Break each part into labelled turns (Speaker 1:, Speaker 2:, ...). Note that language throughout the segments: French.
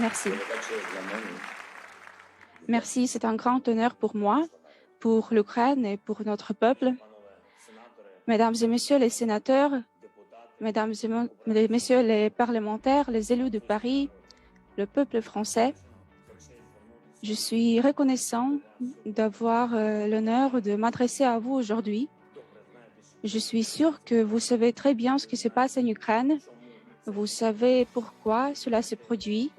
Speaker 1: Merci. Merci, c'est un grand honneur pour moi, pour l'Ukraine et pour notre peuple. Mesdames et messieurs les sénateurs, mesdames et messieurs les parlementaires, les élus de Paris, le peuple français, je suis reconnaissant d'avoir l'honneur de m'adresser à vous aujourd'hui. Je suis sûr que vous savez très bien ce qui se passe en Ukraine. Vous savez pourquoi cela se produit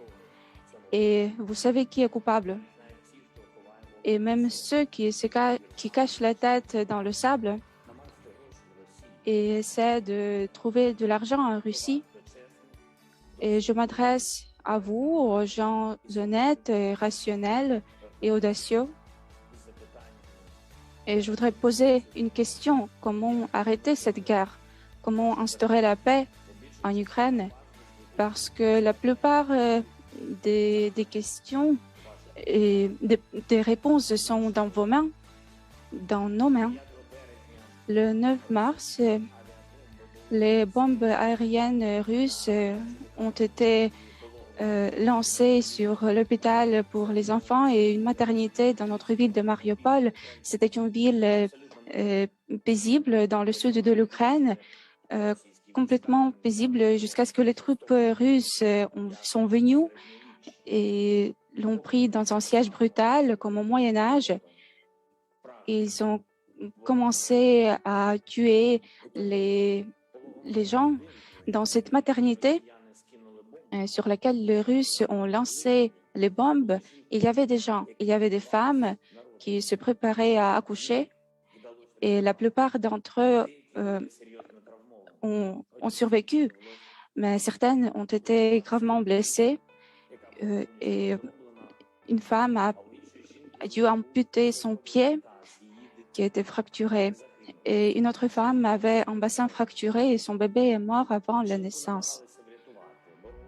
Speaker 1: et vous savez qui est coupable. Et même ceux qui cachent la tête dans le sable et essaient de trouver de l'argent en Russie. Et je m'adresse à vous, aux gens honnêtes, et rationnels et audacieux. Et je voudrais poser une question. Comment arrêter cette guerre? Comment instaurer la paix en Ukraine? Parce que la plupart des questions et des réponses sont dans vos mains, dans nos mains. Le 9 mars, les bombes aériennes russes ont été lancées sur l'hôpital pour les enfants et une maternité dans notre ville de Mariupol. C'était une ville paisible dans le sud de l'Ukraine, complètement paisible jusqu'à ce que les troupes russes sont venues et l'ont pris dans un siège brutal comme au Moyen Âge. Ils ont commencé à tuer les gens dans cette maternité sur laquelle les Russes ont lancé les bombes. Il y avait des gens, il y avait des femmes qui se préparaient à accoucher et la plupart d'entre eux ont survécu, mais certaines ont été gravement blessées et une femme a dû amputer son pied qui était fracturé. Et une autre femme avait un bassin fracturé et son bébé est mort avant la naissance.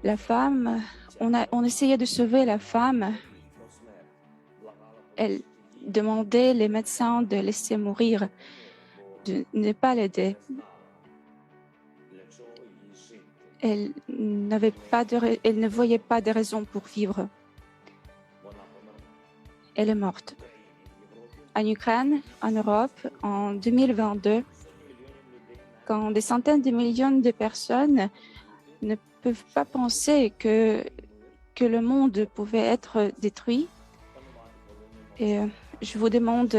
Speaker 1: La femme, on essayait de sauver la femme. Elle demandait les médecins de laisser mourir, de ne pas l'aider. Elle ne voyait pas de raison pour vivre. Elle est morte. En Ukraine, en Europe, en 2022, quand des centaines de millions de personnes ne peuvent pas penser que le monde pouvait être détruit. Et je vous demande